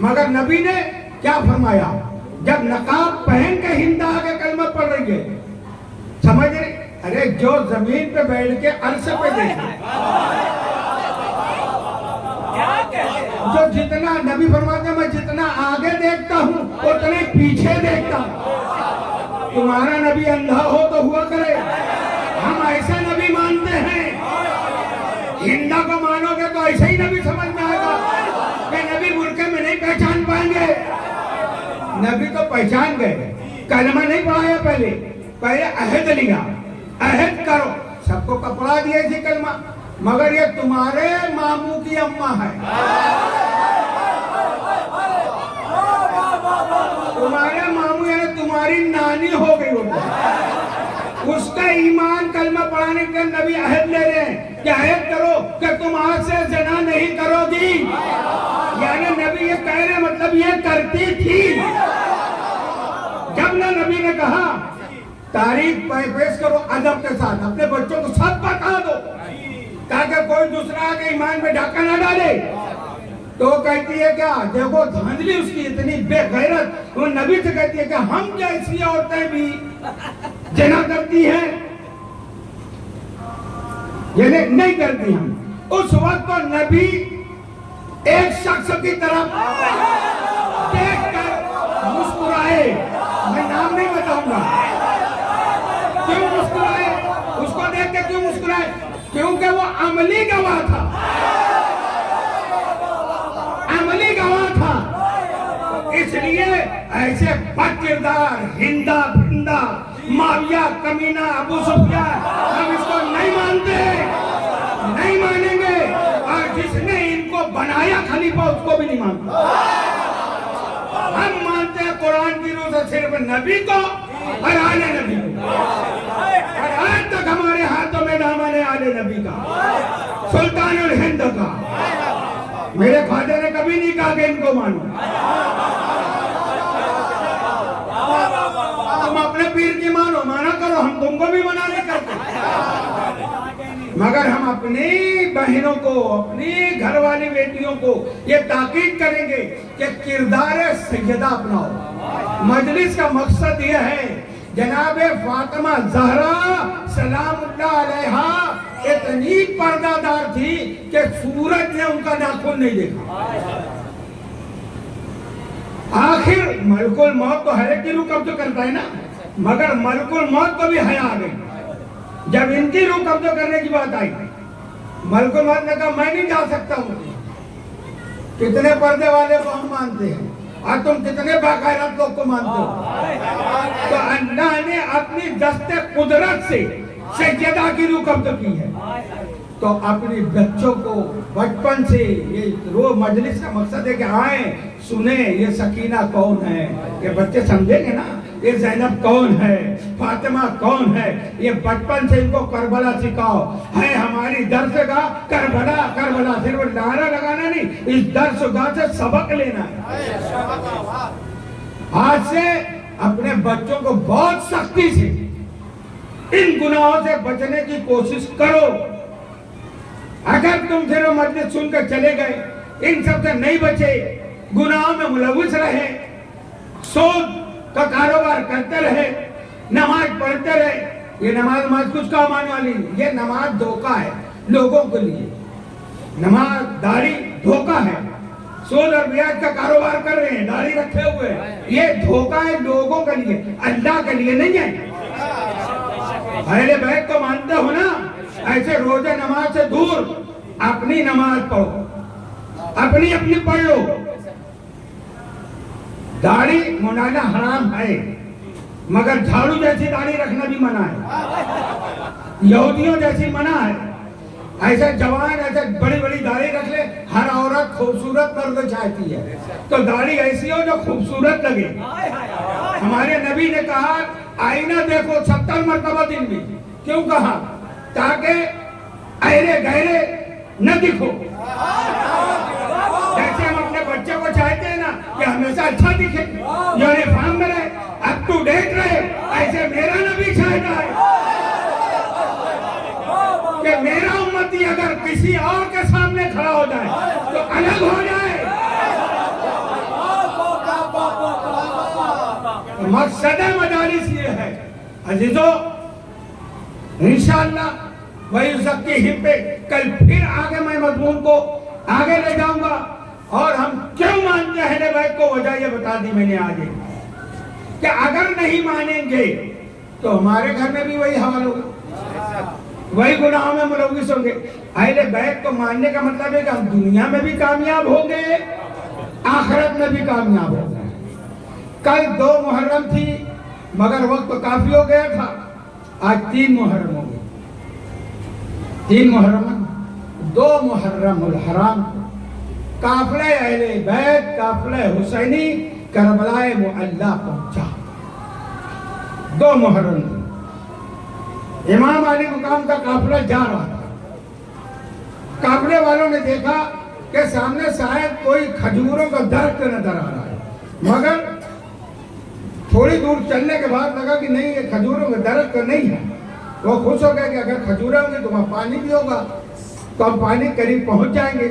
مگر نبی نے کیا فرمایا جب نقاب پہن کے ہند آگے کلمہ پڑھ رہی ہے، سمجھ رہے؟ ارے جو زمین پہ بیٹھ کے عرش پہ دیکھے، جو جتنا نبی فرماتے ہیں میں جتنا آگے دیکھتا ہوں اتنے پیچھے دیکھتا ہوں. تمہارا نبی اندھا ہو تو ہوا کرے. ہم ایسے نبی مانتے ہیں. ہندا کو مانو گے تو ایسے ہی نبی سمجھ میں آئے گا کہ نبی برقعے میں نہیں پہچان پائیں گے. نبی تو پہچان گئے. کلمہ نہیں پڑھایا پہلے عہد لیا. عہد کرو. سب کو کپڑا دیا تھی کلمہ، مگر یہ تمہارے ماموں کی اماں ہے. تمہارے ماموں یعنی تمہاری نانی ہو گئی ہوگی. اس کا ایمان کلمہ پڑھانے کے نبی عہد لے رہے ہیں کہ عہد کرو کہ تم آج سے زنا نہیں کرو گی. یعنی نبی یہ کہہ رہے مطلب یہ کرتی تھی. جب نہ نبی نے کہا تاریخ پیش کرو ادب کے ساتھ، اپنے بچوں کو سب بتا دو تاکہ کوئی دوسرا آگے ایمان میں ڈاکہ نہ ڈالے. تو وہ کہتی ہے کیا دیکھو دھاندلی اس کی اتنی بے غیرت. وہ نبی سے کہتی ہے کہ ہم جیسی عورتیں بھی زنا کرتی ہیں، یعنی نہیں کرتی. ہم اس وقت تو نبی ایک شخص کی طرف دیکھ کر مسکرائے. میں نام نہیں بتاؤں گا. کیوں مسکرائے؟ اس کو دیکھ کے کیوں مسکرائے؟ کیونکہ وہ عملی گواہ تھا. عملی گواہ تھا. اس لیے ایسے بد کردار ہندا بھندا معاویہ کمینہ ابو سفیان ہم اس کو نہیں مانتے، نہیں مانیں گے. اور جس نے ان کو بنایا خلیفہ اس کو بھی نہیں مانتے. ہم مانتے ہیں قرآن کی روح سے صرف نبی کو اور آل نبی کو. اور آج تک ہمارے ہاتھوں میں دامن ہے آل نبی کا، سلطان الہند کا. میرے خواجہ نے کبھی نہیں کہا کہ ان کو مانو. تم اپنے پیر کی مانو، مانا کرو، ہم تم کو بھی منع نہیں کرتے. مگر ہم اپنی بہنوں کو، اپنی گھر والی بیٹیوں کو یہ تاکید کریں گے کہ کردار سیدہ اپناؤ. مجلس کا مقصد یہ ہے جناب فاطمہ زہرا سلام اللہ علیہا اتنی پردہ دار تھی کہ سورج نے ان کا ناخن نہیں دیکھا. آخر ملک الموت تو ہر ایک کی روح قبضہ کرتا ہے نا، مگر ملک الموت کو بھی حیا آ گئی. جب ان کی روح قبضہ کرنے کی بات آئی، ملک الموت نے کہا میں نہیں جا سکتا ہوں. کتنے پردے والے کو ہم مانتے ہیں اور تم کتنے باقاعدت لوگ کو مانتے ہو. تو اللہ نے اپنی دست قدرت سے سیدہ کی روح قبضہ کی ہے. تو اپنی بچوں کو بچپن سے یہ روح مجلس کا مقصد ہے کہ آئیں سنیں یہ سکینہ کون ہے. یہ بچے سمجھیں گے نا یہ زینب کون ہے، فاطمہ کون ہے. یہ بچپن سے ان کو کربلا سکھاؤ. ہے ہماری درسگاہ کربلا. کربلا صرف نعرہ لگانا نہیں، اس درسگاہ سے سبق لینا ہے. آج سے اپنے بچوں کو بہت سختی سے ان گناہوں سے بچنے کی کوشش کرو. اگر تم پھر وہ مجلس سن کر چلے گئے, ان سب سے نہیں بچے, گناہوں میں ملوث رہے, سود کا کاروبار کرتے رہے, نماز پڑھتے رہے, یہ نماز کچھ کام آنے والی نہیں. یہ نماز دھوکہ ہے لوگوں کے لیے. نماز داڑھی دھوکہ ہے. سود اور بیاج کا کاروبار کر رہے ہیں, داڑھی رکھے ہوئے ہیں, یہ دھوکہ ہے لوگوں کے لیے, اللہ کے لیے نہیں ہے. اہل بیت کو مانتے ہو نا, ایسے روزے نماز سے دور اپنی نماز پڑھو, اپنی پڑھ لو. داڑھی منڈانا حرام ہے, مگر جھاڑو جیسی داڑھی رکھنا بھی منع ہے, یہودیوں جیسی منع ہے. ایسے جوان ایسے بڑی بڑی داڑھی رکھ لے, ہر عورت خوبصورت مرد چاہتی ہے, تو داڑھی ایسی ہو جو خوبصورت لگے. ہمارے نبی نے کہا آئینہ دیکھو 70 مرتبہ دن میں. کیوں کہا؟ تاکہ ایرے گہرے نہ دکھو. جیسے ہم اپنے بچے کو چاہتے ہیں نا کہ ہمیشہ اچھا دکھے, یونیفارم میں رہے, اپ ٹو ڈیٹ رہے, ایسے میرا نبی چاہتا ہے کہ میرا امتی اگر کسی اور کے سامنے کھڑا ہو جائے تو الگ ہو جائے. مقصد مجالس یہ ہے عزیزو, انشاءاللہ وَيُزَكِّيهِمْ پہ کل پھر آگے میں مضمون کو آگے لے جاؤں گا. اور ہم کیوں مانتے ہیں اہل بیت کو, وجہ یہ بتا دی میں نے آگے کہ اگر نہیں مانیں گے تو ہمارے گھر میں بھی وہی حال ہوگا, وہی گناہوں میں ملوث ہوں گے. اہل بیت کو ماننے کا مطلب ہے کہ ہم دنیا میں بھی کامیاب ہوں گے, آخرت میں بھی کامیاب ہوں گے. کل 2 محرم تھی مگر وقت تو کافی ہو گیا تھا, آج 3 محرم ہو گئے. 3 محرم, 2 محرم الحرام قافلہ اہل بیت, قافلہ حسینی کربلا معلی پہنچا. 2 محرم تھی, امام علی مقام کا قافلہ جا رہا تھا. قافلے والوں نے دیکھا کہ سامنے شاید کوئی کھجوروں کا درخت نظر آ رہا ہے, مگر تھوڑی دور چلنے کے بعد لگا کہ نہیں یہ کھجوروں کا درخت نہیں ہے. وہ خوش ہو گئے کہ اگر کھجوریں ہوں گی تو وہاں پانی بھی ہوگا, تو ہم پانی قریب پہنچ جائیں گے.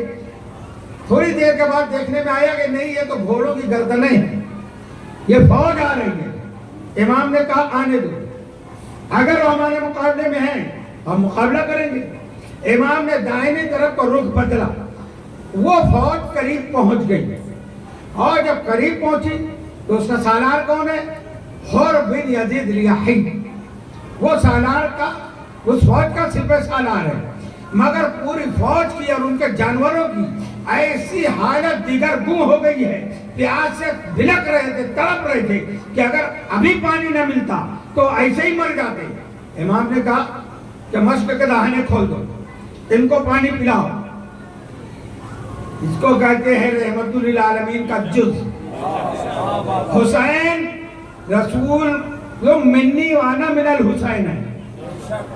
تھوڑی دیر کے بعد دیکھنے میں آیا کہ نہیں یہ تو گھوڑوں کی گردنیں ہیں, یہ فوج آ رہی ہے. امام نے کہا آنے دو, اگر وہ ہمارے مقابلے میں ہیں ہم مقابلہ کریں گے. امام نے دائنی طرف کو رخ بدلا, وہ فوج قریب پہنچ گئی, اور جب قریب پہنچی تو اس کا سالار کون ہے؟ حر بن یزید ریاحی. وہ سالار کا, اس فوج کا صرف سالار ہے, مگر پوری فوج کی اور ان کے جانوروں کی ایسی حالت دیگر گم ہو گئی ہے, پیاس سے بھلک رہے تھے, تڑپ رہے تھے کہ اگر ابھی پانی نہ ملتا تو ایسے ہی مر جاتے. امام نے کہا کہ مشق کے دہانے کھول دو, ان کو پانی پلاؤ. اس کو کہتے ہیں رحمت للعالمین کا جز. حسین رسول منی وانا من الحسین ہے,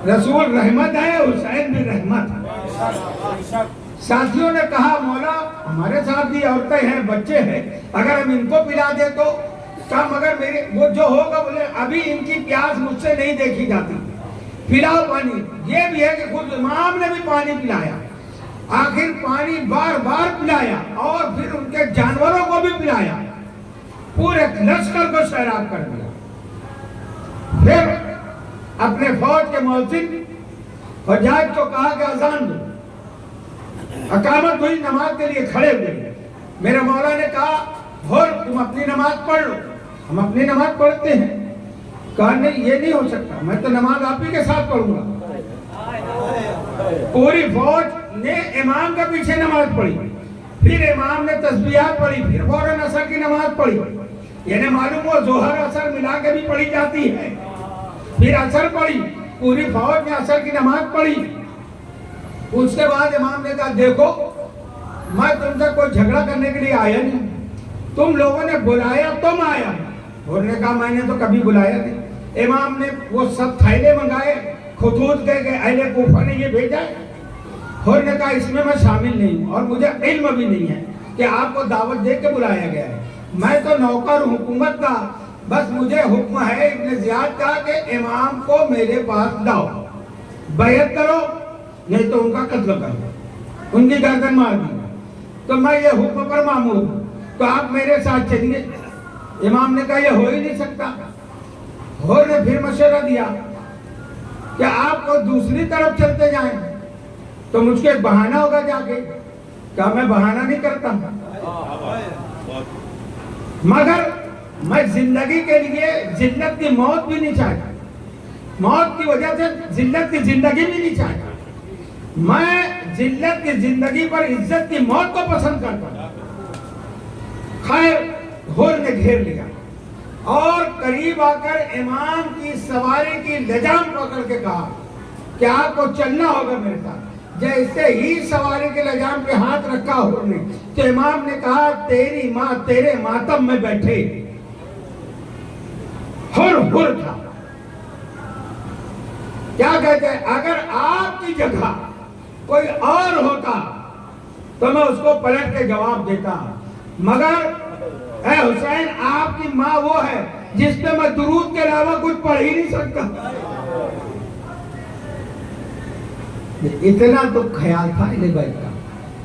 رسول رحمت ہے, حسین بھی رحمت ہے. ساتھیوں نے کہا مولا ہمارے ساتھ بھی عورتیں ہیں, بچے ہیں, اگر ہم ان کو پلا دیں تو کہا مگر میرے وہ جو ہوگا, بولے ابھی ان کی پیاس مجھ سے نہیں دیکھی جاتی, پلاؤ پانی. یہ بھی ہے کہ خود امام نے بھی پانی پلایا, آخر پانی بار بار پلایا, اور پھر ان کے جانوروں کو بھی پلایا, پورے لشکر کو سیراب کر دیا. پھر اپنے فوج کے مؤذن حجاج کو کہا کہ اذان دو. اقامت ہوئی, نماز کے لیے کھڑے ہوئے. میرے مولا نے کہا حر تم اپنی نماز پڑھ لو, ہم اپنی نماز پڑھتے ہیں. کہا نہیں یہ نہیں ہو سکتا, میں تو نماز آپ ہی کے ساتھ پڑھوں گا. پوری فوج نے امام کے پیچھے نماز پڑھی, پھر امام نے تسبیحات پڑھی, پھر فوراً عصر کی نماز پڑھی. یعنی معلوم ہو ظہر عصر ملا کے بھی پڑھی جاتی ہے. پھر عصر پڑھی, پوری فوج نے عصر کی نماز پڑھی. اس کے بعد امام نے کہا دیکھو میں تم سے کوئی جھگڑا کرنے کے لیے آیا نہیں, تم لوگوں نے بلایا تم آیا. اور نے کہا میں نے تو کبھی بلایا نہیں. امام نے وہ سب تھیلے منگائے, خطوط دے کے اہل کوفہ نے یہ بھیجا ہے. اور نے کہا اس میں میں شامل نہیں ہوں, اور مجھے علم بھی نہیں ہے کہ آپ کو دعوت دے کے بلایا گیا ہے. میں تو نوکر حکومت کا, بس مجھے حکم ہے ابن زیاد کا کہ امام کو میرے پاس لاؤ، بیعت کرو نہیں تو ان کا قتل کرو، ان کی گردن مار دی۔ تو میں یہ حکم پر مامور ہوں، تو آپ میرے ساتھ چلیے۔ امام نے کہا یہ ہو ہی نہیں سکتا۔ حر نے پھر مشورہ دیا کہ آپ کو دوسری طرف چلتے جائیں تو مجھ کو ایک بہانہ ہوگا جا کے۔ کہا میں بہانہ نہیں کرتا، مگر میں زندگی کے لیے ذلت کی موت بھی نہیں چاہتا، موت کی وجہ سے ذلت کی زندگی بھی نہیں چاہتا، میں ذلت کی زندگی پر عزت کی موت کو پسند کرتا ہوں۔ خیر حر نے گھیر لیا اور قریب آ کر امام کی سواری کی لجام پکڑ کے کہا کہ آپ کو چلنا ہوگا میرے ساتھ۔ جیسے ہی سواری کے لجام پہ ہاتھ رکھا حر نے تو امام نے کہا تیری ماں تیرے ماتم میں بیٹھے۔ حر تھا، کیا کہتے ہیں، اگر آپ کی جگہ کوئی اور ہوتا تو میں اس کو پلٹ کے جواب دیتا، مگر اے حسین آپ کی ماں وہ ہے جس پہ میں درود کے علاوہ کچھ پڑھ ہی نہیں سکتا۔ اتنا تو خیال تھا اہل بیت کا،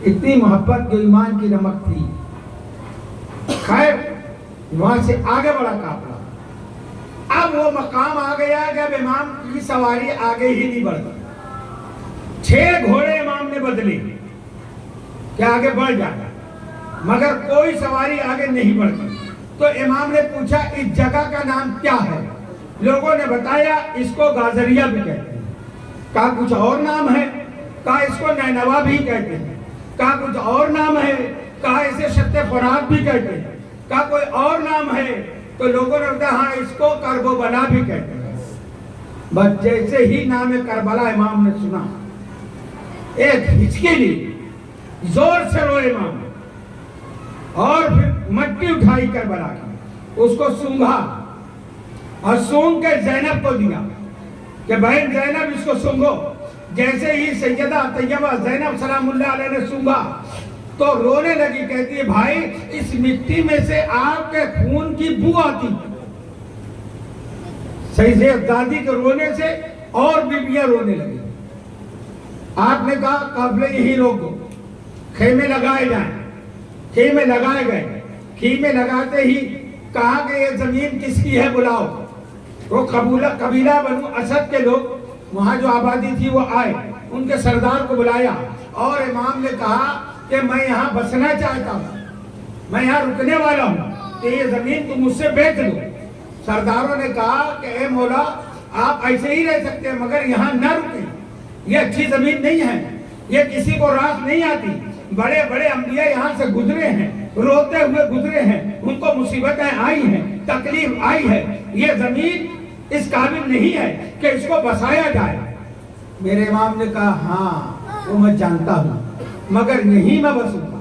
اتنی محبت جو ایمان کی نمک تھی۔ خیر وہاں سے آگے بڑھا قافلہ، اب وہ مقام آ گیا کہ اب امام کی سواری آگے ہی نہیں بڑھتی۔ 6 گھوڑے امام نے بدلے کہ آگے بڑھ جاتا، مگر کوئی سواری آگے نہیں بڑھتی۔ تو امام نے پوچھا اس جگہ کا نام کیا ہے؟ لوگوں نے بتایا اس کو گازریہ بھی کہتے ہیں۔ کہا کچھ اور نام ہے؟ کہا اس کو نینوا بھی کہتے ہیں۔ کہا کچھ اور نام ہے؟ کہا اسے شت فرات بھی کہتے ہیں۔ کہا کوئی اور نام ہے؟ تو لوگوں نے بتایا ہاں اس کو کرب و بلا بھی کہتے ہیں۔ بس جیسے ہی نام کربلا امام نے سنا ایک ہچکی لی، زور سے روئے امام اور پھر مٹی اٹھائی کربلا کی، اس کو سونگھا اور سونگ کے زینب کو دیا کہ بہن زینب اس کو سونگو۔ جیسے ہی سیدہ طیبہ زینب سلام اللہ علیہ نے سونگھا تو رونے لگی، کہتی ہے بھائی اس مٹی میں سے آپ کے خون کی بو آتی۔ سید دادی کے رونے سے اور بیویاں رونے لگی۔ آپ نے کہا قافلے یہی روک دو، خیمے لگائے جائیں۔ خیمے لگائے گئے، خیمے لگاتے ہی کہا کہ یہ زمین کس کی ہے بلاؤ۔ وہ قبیلہ بنو اسد کے لوگ وہاں جو آبادی تھی وہ آئے، ان کے سردار کو بلایا اور امام نے کہا کہ میں یہاں بسنا چاہتا ہوں، میں یہاں رکنے والا ہوں کہ یہ زمین تم مجھ سے بیچ لو۔ سرداروں نے کہا کہ اے مولا آپ ایسے ہی رہ سکتے ہیں مگر یہاں نہ رکیں، یہ اچھی زمین نہیں ہے، یہ کسی کو راس نہیں آتی۔ بڑے بڑے انبیاء یہاں سے گزرے ہیں، روتے ہوئے گزرے ہیں، ان کو مصیبتیں آئی ہیں، تکلیف آئی ہے، یہ زمین اس قابل نہیں ہے کہ اس کو بسایا جائے۔ میرے امام نے کہا ہاں وہ میں جانتا ہوں مگر نہیں میں بسوں گا،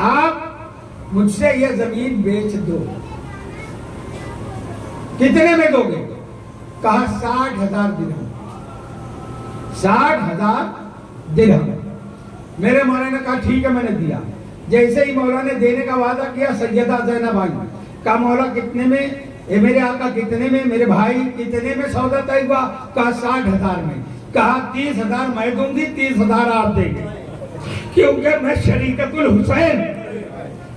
آپ مجھ سے یہ زمین بیچ دو۔ کتنے میں دو گے؟ کہا 60,000 درہم۔ 60,000 درہم۔ میرے مولا نے کہا ٹھیک ہے میں نے دیا۔ جیسے ہی مولا نے دینے کا وعدہ کیا سیدہ زینب آئی، کہا مولا کتنے میں؟ اے میرے آقا کتنے میں؟ میرے بھائی کتنے میں سودا طے ہوا؟ کہا 60,000 میں۔ کہا 30,000 میں دوں گی، 30,000 آپ دیں گے، کیونکہ میں شریکت الحسین،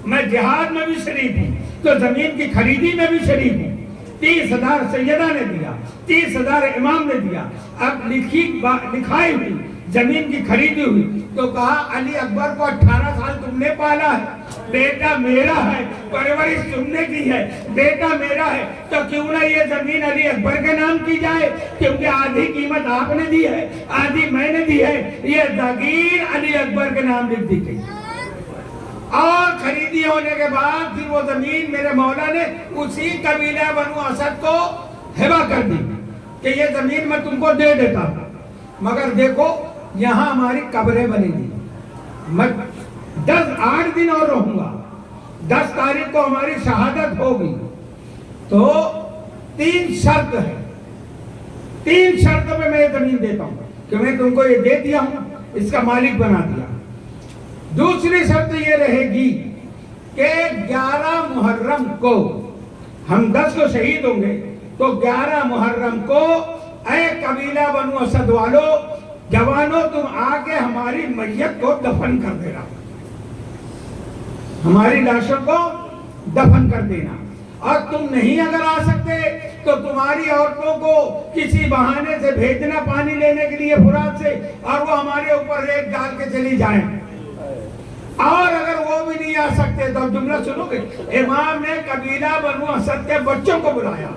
میں جہاد میں بھی شریک ہوں تو زمین کی خریدی میں بھی شریک ہوں۔ 30,000 سیدہ نے دیا، 30,000 امام نے دیا۔ اب لکھائی ہوئی زمین کی خریدی ہوئی تو کہا علی اکبر کو 18 سال تم نے پالا ہے، بیٹا میرا ہے، پرورش تم نے کی ہے، بیٹا میرا ہے، تو کیوں نہ یہ زمین علی اکبر کے نام کی جائے، کیونکہ آدھی قیمت آپ نے دی ہے، آدھی میں نے دی ہے، یہ جاگیر علی اکبر کے نام لکھ دی گئی۔ اور خریدی ہونے کے بعد پھر وہ زمین میرے مولا نے اسی قبیلہ بنو اسد کو ہبہ کر دی کہ یہ زمین میں تم کو دے دیتا ہوں، مگر دیکھو یہاں ہماری قبریں بنے گی، میں 8 دن اور رہوں گا، 10 تاریخ کو ہماری شہادت ہوگی، تو 3 شرط ہے، 3 شرط میں میں یہ زمین دیتا ہوں کہ میں تم کو یہ دے دیا ہوں، اس کا مالک بنا دیا۔ دوسری شرط یہ رہے گی کہ 11 محرم کو ہم 10 کو شہید ہوں گے تو 11 محرم کو اے قبیلہ بنو اسد والو جوانوں تم آ کے ہماری میت کو دفن کر دینا، ہماری لاشوں کو دفن کر دینا، اور تم نہیں اگر آ سکتے تو تمہاری عورتوں کو کسی بہانے سے بھیجنا پانی لینے کے لیے فرات سے، اور وہ ہمارے اوپر ریت ڈال کے چلی جائیں۔ اور اگر وہ بھی نہیں آ سکتے تو جملہ سنو گے، امام نے قبیلہ بنو اسد کے بچوں کو بلایا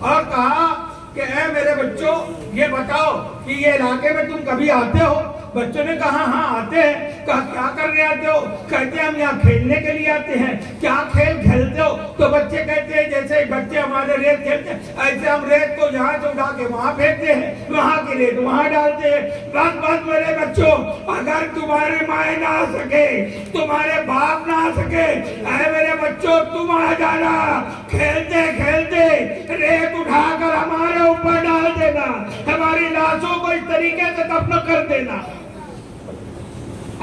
اور کہا کہ اے میرے بچوں یہ بتاؤ کہ یہ علاقے میں تم کبھی آتے ہو؟ بچوں نے کہا ہاں آتے ہیں۔ کہا کیا کرنے آتے ہو؟ کہتے ہیں ہم یہاں کھیلنے کے لیے آتے ہیں۔ کیا کھیل کھیلتے ہو؟ تو بچے کہتے ہیں جیسے بچے ہمارے ریت کھیلتے ہیں ایسے ہم ریت کو یہاں سے اٹھا کے وہاں پھینکتے ہیں، وہاں کی ریت وہاں ڈالتے ہیں۔ بس میرے بچوں، اگر تمہاری مائیں نہ آ سکے، تمہارے باپ نہ آ سکے، اے میرے بچوں تم آ جانا، کھیلتے کھیلتے ریت اٹھا کر ہمارے اوپر ڈال دینا، ہماری لاشوں کو اس طریقے سے دفن کر دینا۔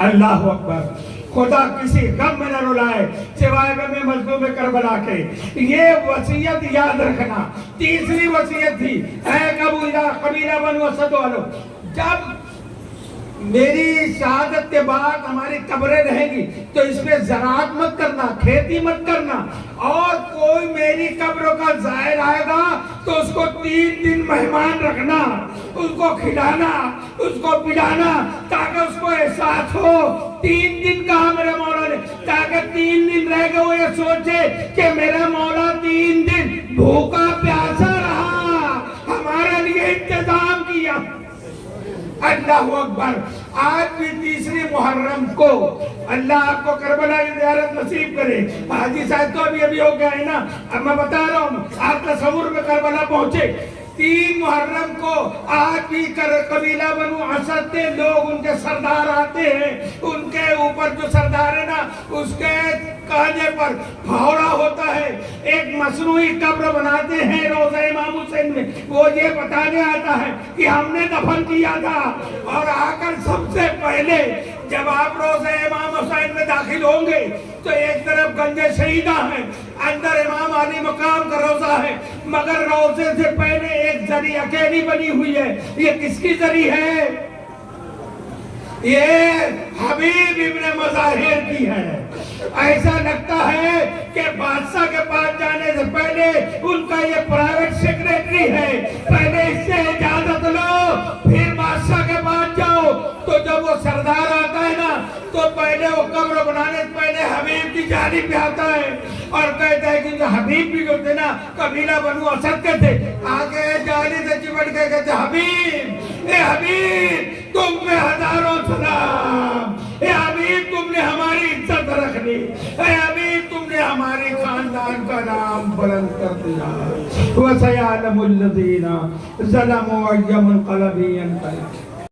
اللہ اکبر، خدا کسی غم میں نہ رلائے سوائے غم مظلوم کربلا کے۔ یہ وصیت یاد رکھنا۔ تیسری وصیت تھی، اے قبیلہ بنو اسد والو، جب میری شہادت کے بعد ہماری قبریں رہیں گی تو اس میں زراعت مت کرنا، کھیتی مت کرنا، اور کوئی میری قبروں کا زائر آئے گا تو اس کو 3 دن مہمان رکھنا، اس کو کھلانا، اس کو پلانا، تاکہ اس کو احساس ہو 3 دن کہا میرے مولا نے، تاکہ 3 دن رہ گئے وہ یہ سوچے کہ میرا مولا 3 دن بھوکا پیاسا رہا، ہمارے لیے انتظام کیا۔ اللہ اکبر۔ آج بھی تیسری محرم کو اللہ آپ کو کربلا کی زیارت نصیب کرے۔ حاجی صاحب تو ابھی ہو گیا ہے نا، اب میں بتا رہا ہوں آپ تصور میں کربلا پہنچے۔ 3 محرم کو آج بھی قبیلہ بنو اسد کے لوگ، ان کے سردار آتے ہیں، ان کے اوپر جو سردار ہے نا اس کے کانجے پر پھاوڑا ہوتا ہے، ایک مصنوعی قبر بناتے ہیں روضہ امام حسین میں، وہ یہ بتانے آتا ہے کہ ہم نے دفن کیا تھا، اور آ کر سب سے پہلے جب آپ روضہ امام حسین میں داخل ہوں گے تو ایک طرف گنج شہیدہ ہے، اندر امام علی مقام کا روضہ ہے، مگر روضے سے پہلے ایک زری اکیلی بنی ہوئی ہے۔ یہ کس کی زری ہے؟ یہ حبیب ابن مظاہر کی ہے۔ ایسا لگتا ہے کہ بادشاہ کے پاس جانے سے پہلے ان کا یہ پرائیویٹ سیکریٹری ہے، پہلے اس سے اجازت لو پھر بادشاہ کے پاس جاؤ۔ تو جب وہ سردار آتا ہے نا تو پہلے وہ قبر بنانے سے پہلے حبیب کی جانب پہ آتا ہے اور کہتا ہے کہ جو حبیب بھی جو تھے نا قبیلہ بنو اسد کے تھے، آگے جانی سے چمٹ کے کہتے حبیب، اے حبیب تم پہ ہزاروں سلام، اے حبیب تم نے ہماری عزت رکھ لی، اے حبیب تم نے ہمارے خاندان کا نام بلند کر دیا۔ وَسَيَعْلَمُ الَّذِينَ ظَلَمُوا أَيَّ مُنقَلَبٍ يَنقَلِبُونَ۔